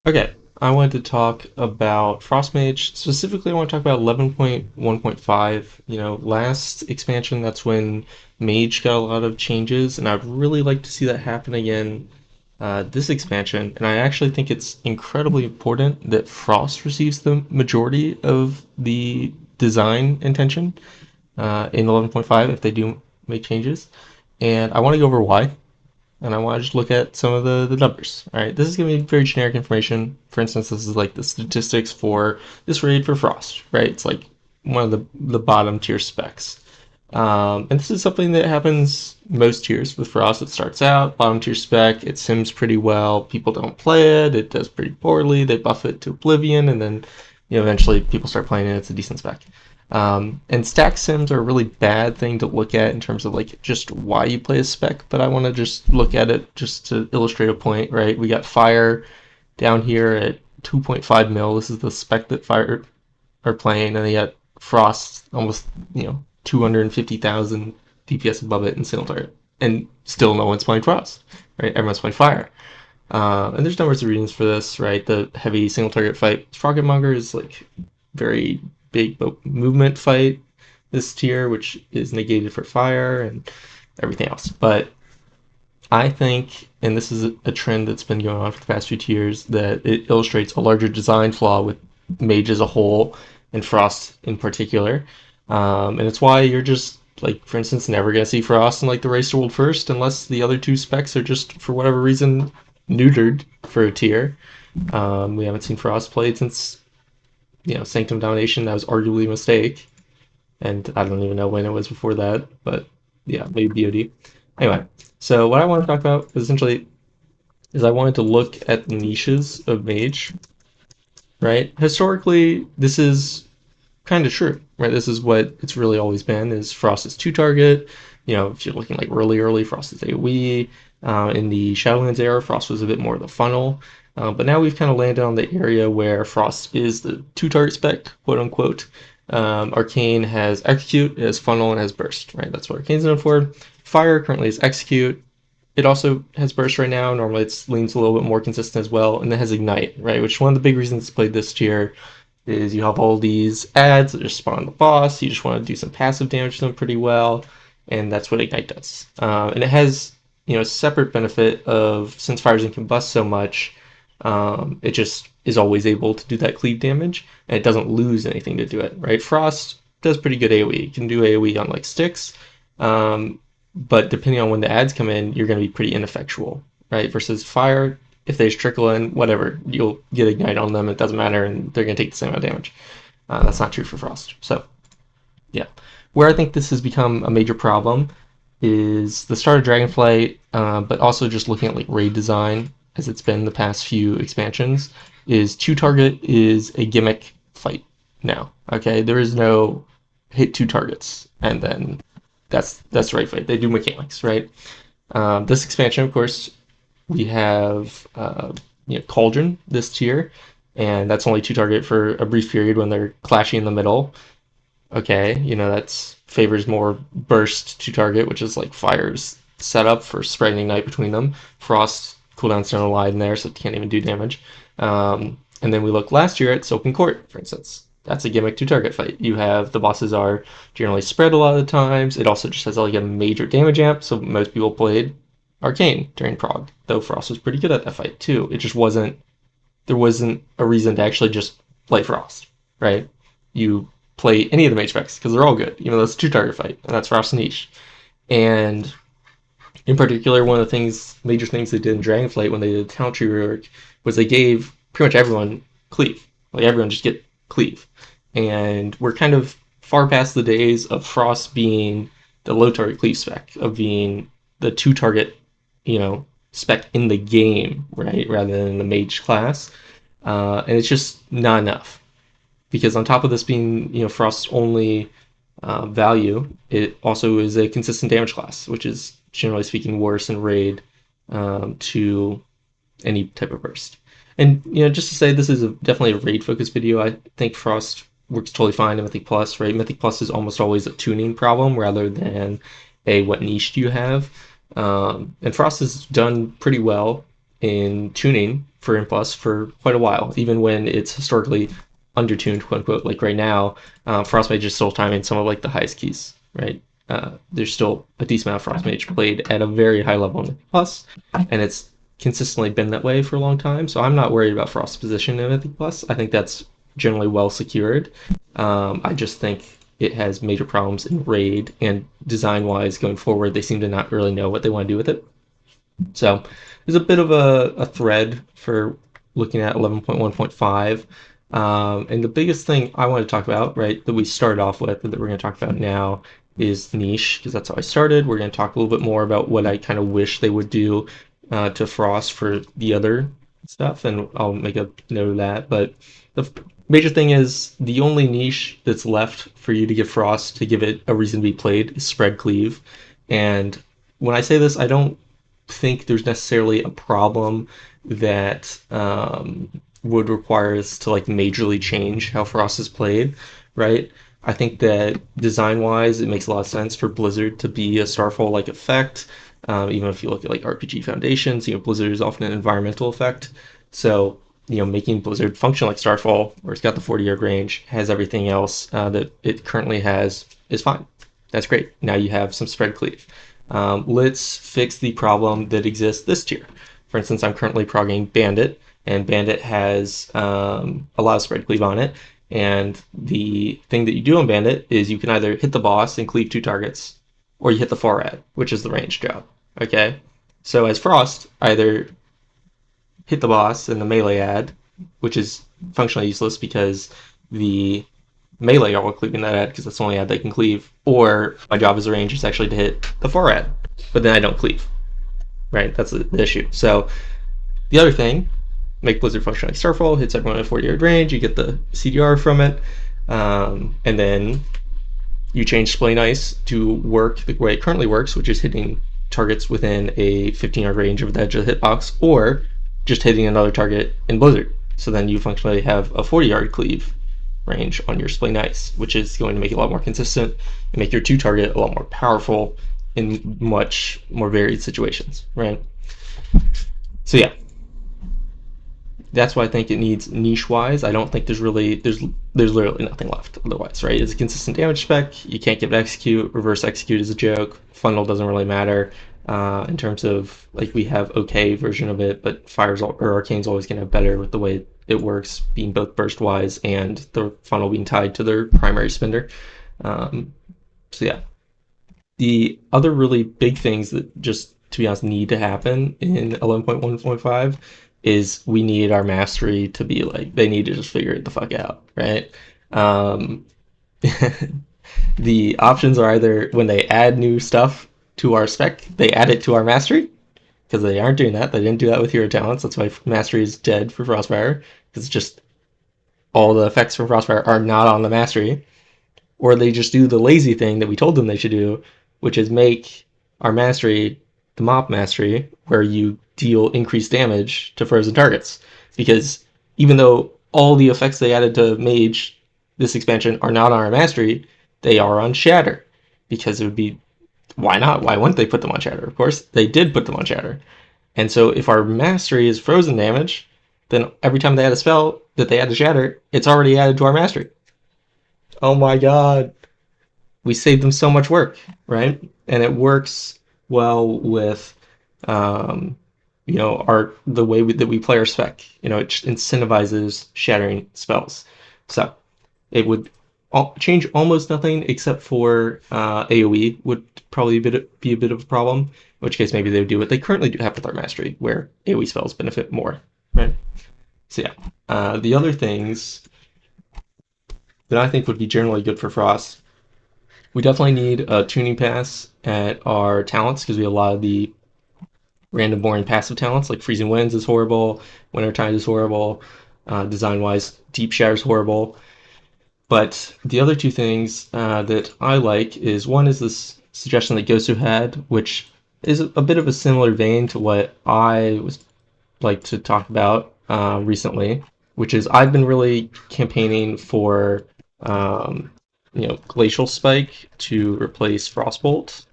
Okay, I wanted to talk about Frost Mage. Specifically, I want to talk about 11.1.5. Last expansion, that's when Mage got a lot of changes, and I'd really like to see that happen again this expansion. And I actually think it's incredibly important that Frost receives the majority of the design intention in 11.5 if they do make changes. And I want to go over why and I want to just look at some of the numbers. All right, this is going to be very generic information. For instance, this is like the statistics for this raid for Frost, right? It's like one of the bottom tier specs. And this is something that happens most tiers with Frost. It starts out, bottom tier spec, it sims pretty well, people don't play it, it does pretty poorly, they buff it to oblivion, and then eventually people start playing it, it's a decent spec. And stack sims are a really bad thing to look at in terms of like just why you play a spec, but I want to just look at it just to illustrate a point, right? We got fire down here at 2.5 mil. This is the spec that fire are playing, and they got frost almost 250,000 DPS above it in single target, and still no one's playing frost, right? Everyone's playing fire. And there's numbers of reasons for this, right? The heavy single target fight, Sprocketmonger is like very big movement fight this tier, which is negated for fire and everything else. But I think, and this is a trend that's been going on for the past few years, that it illustrates a larger design flaw with Mage as a whole and Frost in particular. And it's why you're just, like, for instance, never going to see Frost in, like, the Race to World First unless the other two specs are just, for whatever reason, neutered for a tier. We haven't seen Frost played since, Sanctum Domination. That was arguably a mistake. And I don't even know when it was before that, but yeah, maybe BOD. Anyway, so what I want to talk about essentially is I wanted to look at the niches of Mage, right? Historically, this is kind of true, right? This is what it's really always been: is Frost is two target. If you're looking like early Frost is AoE. In the Shadowlands era, Frost was a bit more of the funnel, but now we've kind of landed on the area where Frost is the two target spec, quote unquote. Arcane has execute, it has funnel, and has burst, right? That's what Arcane's known for. Fire currently is execute. It also has burst right now. Normally it leans a little bit more consistent as well, and it has ignite, right? Which one of the big reasons it's played this tier is you have all these ads that just spawn the boss. You just want to do some passive damage to them pretty well, and that's what ignite does. And it has a separate benefit of, since fire doesn't combust so much, it just is always able to do that cleave damage, and it doesn't lose anything to do it, right? Frost does pretty good AoE. It can do AoE on like sticks, but depending on when the ads come in, you're going to be pretty ineffectual, right? Versus fire, if they just trickle in, whatever, you'll get ignite on them. It doesn't matter, and they're going to take the same amount of damage. That's not true for Frost. So, yeah. Where I think this has become a major problem is the start of Dragonflight, but also just looking at like raid design as it's been the past few expansions, is two target is a gimmick fight now. Okay, there is no hit two targets and then that's the right fight. They do mechanics, right? This expansion, of course, we have Cauldron this tier, and that's only two target for a brief period when they're clashing in the middle. Okay, that's favors more burst to target, which is like fire's setup for spreading ignite between them. Frost cooldowns don't lie in there, so it can't even do damage. And then we look last year at Soaking Court, for instance. That's a gimmick to target fight. You have the bosses are generally spread a lot of the times. It also just has like a major damage amp, so most people played Arcane during Prog, though Frost was pretty good at that fight too. It just wasn't, there wasn't a reason to actually just play Frost, right? You play any of the mage specs because they're all good, even though it's a two target fight, and that's Frost's niche. And in particular, one of the major things they did in Dragonflight when they did the talent tree rework was they gave pretty much everyone cleave. Like everyone just get cleave. And we're kind of far past the days of Frost being the low target cleave spec, of being the two target, spec in the game, right, rather than the mage class. And it's just not enough. Because on top of this being, Frost's only value, it also is a consistent damage class, which is generally speaking worse in raid to any type of burst. And just to say, this is definitely a raid focused video. I think Frost works totally fine in Mythic Plus, right? Mythic Plus is almost always a tuning problem rather than a what niche do you have. And Frost has done pretty well in tuning for N plus for quite a while, even when it's historically undertuned, quote unquote. Like right now, Frostmage is still timing some of like the highest keys, right? There's still a decent amount of Frostmage played at a very high level in Plus, and it's consistently been that way for a long time. So I'm not worried about Frost's position in Mythic Plus. I think that's generally well secured. I just think it has major problems in raid, and design wise going forward, they seem to not really know what they want to do with it. So there's a bit of a thread for looking at 11.1.5. And the biggest thing I want to talk about, right, that we started off with, that we're going to talk about now, is niche, because that's how I started. We're going to talk a little bit more about what I kind of wish they would do to Frost for the other stuff, and I'll make a note of that. But the major thing is the only niche that's left for you to give Frost to give it a reason to be played is spread cleave. And when I say this, I don't think there's necessarily a problem that would require us to like majorly change how Frost is played, right? I think that design wise, it makes a lot of sense for Blizzard to be a Starfall like effect. Even if you look at like RPG Foundations, Blizzard is often an environmental effect. So, making Blizzard function like Starfall, where it's got the 40-yard range, has everything else that it currently has, is fine. That's great. Now you have some spread cleave. Let's fix the problem that exists this tier. For instance, I'm currently progging Bandit, and Bandit has a lot of spread cleave on it. And the thing that you do on Bandit is you can either hit the boss and cleave 2 targets, or you hit the far ad, which is the range job. Okay? So as Frost, either hit the boss and the melee ad, which is functionally useless because the melee are all cleaving that ad because that's the only ad they can cleave, or my job as a range is actually to hit the far ad, but then I don't cleave. Right? That's the issue. So the other thing, make Blizzard function like Starfall, hits everyone at 40-yard range, you get the CDR from it, and then you change Splay Nice to work the way it currently works, which is hitting targets within a 15-yard range of the edge of the hitbox, or just hitting another target in Blizzard. So then you functionally have a 40-yard cleave range on your Splay Nice, which is going to make it a lot more consistent and make your 2 target a lot more powerful in much more varied situations, right? So yeah, that's why I think it needs niche wise. I don't think there's literally nothing left otherwise, right? It's a consistent damage spec. You can't give it execute. Reverse execute is a joke. Funnel doesn't really matter in terms of like we have okay version of it, but Fire's or Arcane's always gonna have better with the way it works, being both burst wise and the funnel being tied to their primary spender. So yeah, the other really big things that just to be honest need to happen in 11.1.5 is we need our mastery to be like they need to just figure it the fuck out, right? Um, the options are either when they add new stuff to our spec, they add it to our mastery, because they aren't doing that. They didn't do that with hero talents. That's why mastery is dead for Frostfire, because it's just all the effects from Frostfire are not on the mastery. Or they just do the lazy thing that we told them they should do, which is make our mastery the mop mastery, where you deal increased damage to frozen targets. Because even though all the effects they added to Mage this expansion are not on our mastery, they are on Shatter. Because it would be, why not? Why wouldn't they put them on Shatter? Of course, they did put them on Shatter. And so if our mastery is frozen damage, then every time they add a spell that they add to Shatter, it's already added to our mastery. Oh my god. We saved them so much work, right? And it works well with, the way that we play our spec. It incentivizes shattering spells. So it would change almost nothing except for AoE would probably be a bit of a problem. In which case, maybe they would do what they currently do have with our mastery, where AoE spells benefit more, right? So yeah, the other things that I think would be generally good for Frost, we definitely need a tuning pass at our talents because we have a lot of the random boring passive talents, like Freezing Winds is horrible, Winter Tide is horrible, design-wise, Deep Shatter is horrible. But the other two things that I like is, one is this suggestion that Gosu had, which is a bit of a similar vein to what I was like to talk about recently, which is I've been really campaigning for Glacial Spike to replace Frostbolt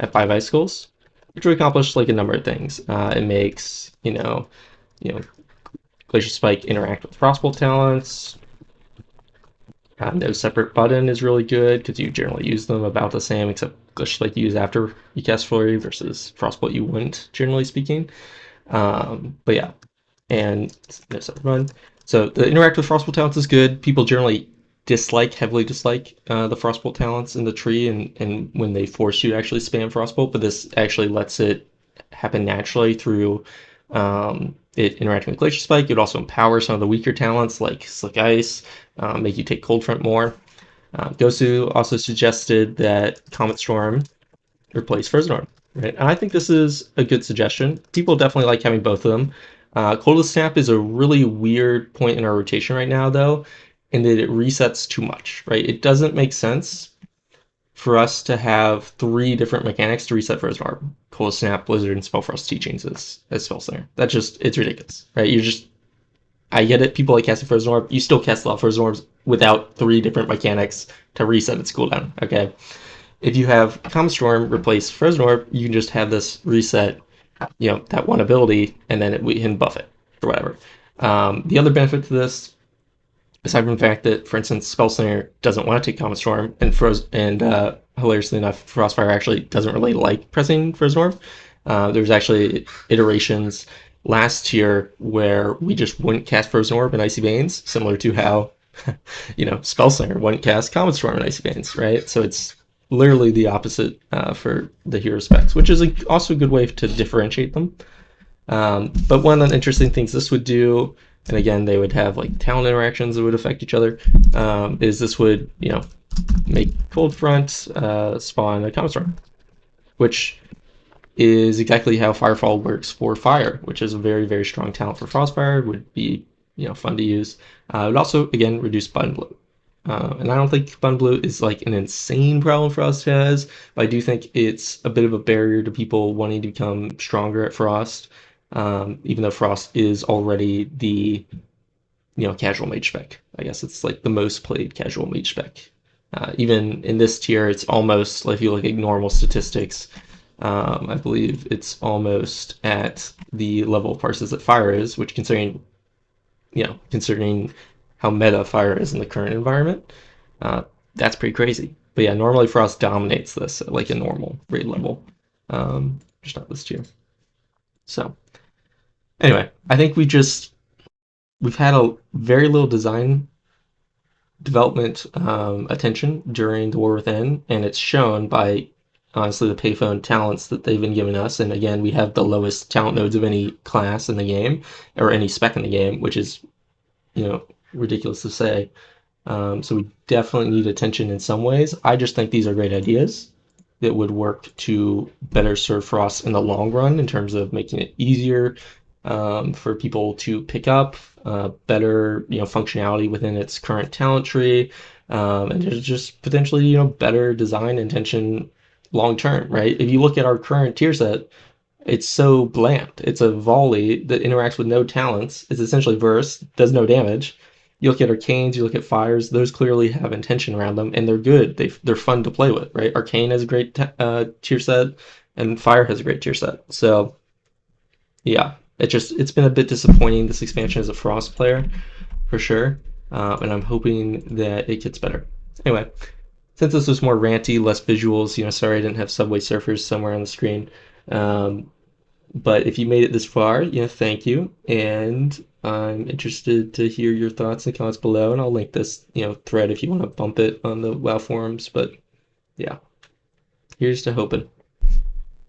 at 5 icicles. which would accomplish like a number of things. It makes you know Glacial Spike interact with Frostbolt talents. No separate button is really good because you generally use them about the same, except Glacial Spike you use after you cast Flurry versus Frostbolt you wouldn't, generally speaking. But yeah, and no separate button. So the interact with Frostbolt talents is good. People generally heavily dislike the Frostbolt talents in the tree, and when they force you to actually spam Frostbolt, but this actually lets it happen naturally through it interacting with Glacial Spike. It also empowers some of the weaker talents like Slick Ice, make you take Cold Front more. Gosu also suggested that Comet Storm replace Frozen Orb. Right? And I think this is a good suggestion. People definitely like having both of them. Coldest Snap is a really weird point in our rotation right now, though, in that it resets too much. Right? It doesn't make sense for us to have three different mechanics to reset Frozen Orb. Coldest Snap, Blizzard, and Spellfrost teachings as Spell Center. That just it's ridiculous, right? I get it. People like casting Frozen Orb. You still cast a lot of Frozen Orbs without three different mechanics to reset its cooldown. Okay, if you have Comet Storm replace Frozen Orb, you can just have this reset, that one ability, and then we can buff it or whatever. The other benefit to this, aside from the fact that, for instance, Spell Slinger doesn't want to take Comet Storm, and hilariously enough, Frostfire actually doesn't really like pressing Frozen Orb. There's actually iterations last year where we just wouldn't cast Frozen Orb and Icy Veins, similar to how Spell Slinger wouldn't cast Comet Storm and Icy Veins, right? So it's literally the opposite for the hero specs, which is also a good way to differentiate them. But one of the interesting things this would do, and again, they would have like talent interactions that would affect each other, is this would, make Cold Front spawn a Comet Storm, which is exactly how Firefall works for Fire, which is a very, very strong talent for Frostfire, would be, fun to use. It would also, again, reduce button bloat. And I don't think button bloat is like an insane problem Frost has, but I do think it's a bit of a barrier to people wanting to become stronger at Frost, even though Frost is already the casual mage spec. I guess it's like the most played casual mage spec. Even in this tier, it's almost like if you look at normal statistics, I believe it's almost at the level of parses that Fire is, which considering how meta Fire is in the current environment, that's pretty crazy. But yeah, normally Frost dominates this at like a normal raid level, just not this tier. So anyway, I think we've had a very little design development attention during the War Within, and it's shown by honestly the payphone talents that they've been giving us. And again, we have the lowest talent nodes of any class in the game or any spec in the game, which is ridiculous to say. So we definitely need attention in some ways. I just think these are great ideas that would work to better serve Frost in the long run in terms of making it easier for people to pick up, better functionality within its current talent tree, and just potentially better design intention long term. Right? If you look at our current tier set, it's so bland. It's a volley that interacts with no talents. It's essentially verse, does no damage. You look at arcanes, you look at fires; those clearly have intention around them, and they're good. They're fun to play with, right? Arcane has a great tier set, and fire has a great tier set. So yeah, it's been a bit disappointing this expansion as a Frost player, for sure, and I'm hoping that it gets better. Anyway, since this was more ranty, less visuals, sorry I didn't have Subway Surfers somewhere on the screen. But if you made it this far, thank you, and I'm interested to hear your thoughts in the comments below, and I'll link this, thread if you want to bump it on the WoW forums. But yeah, here's to hoping.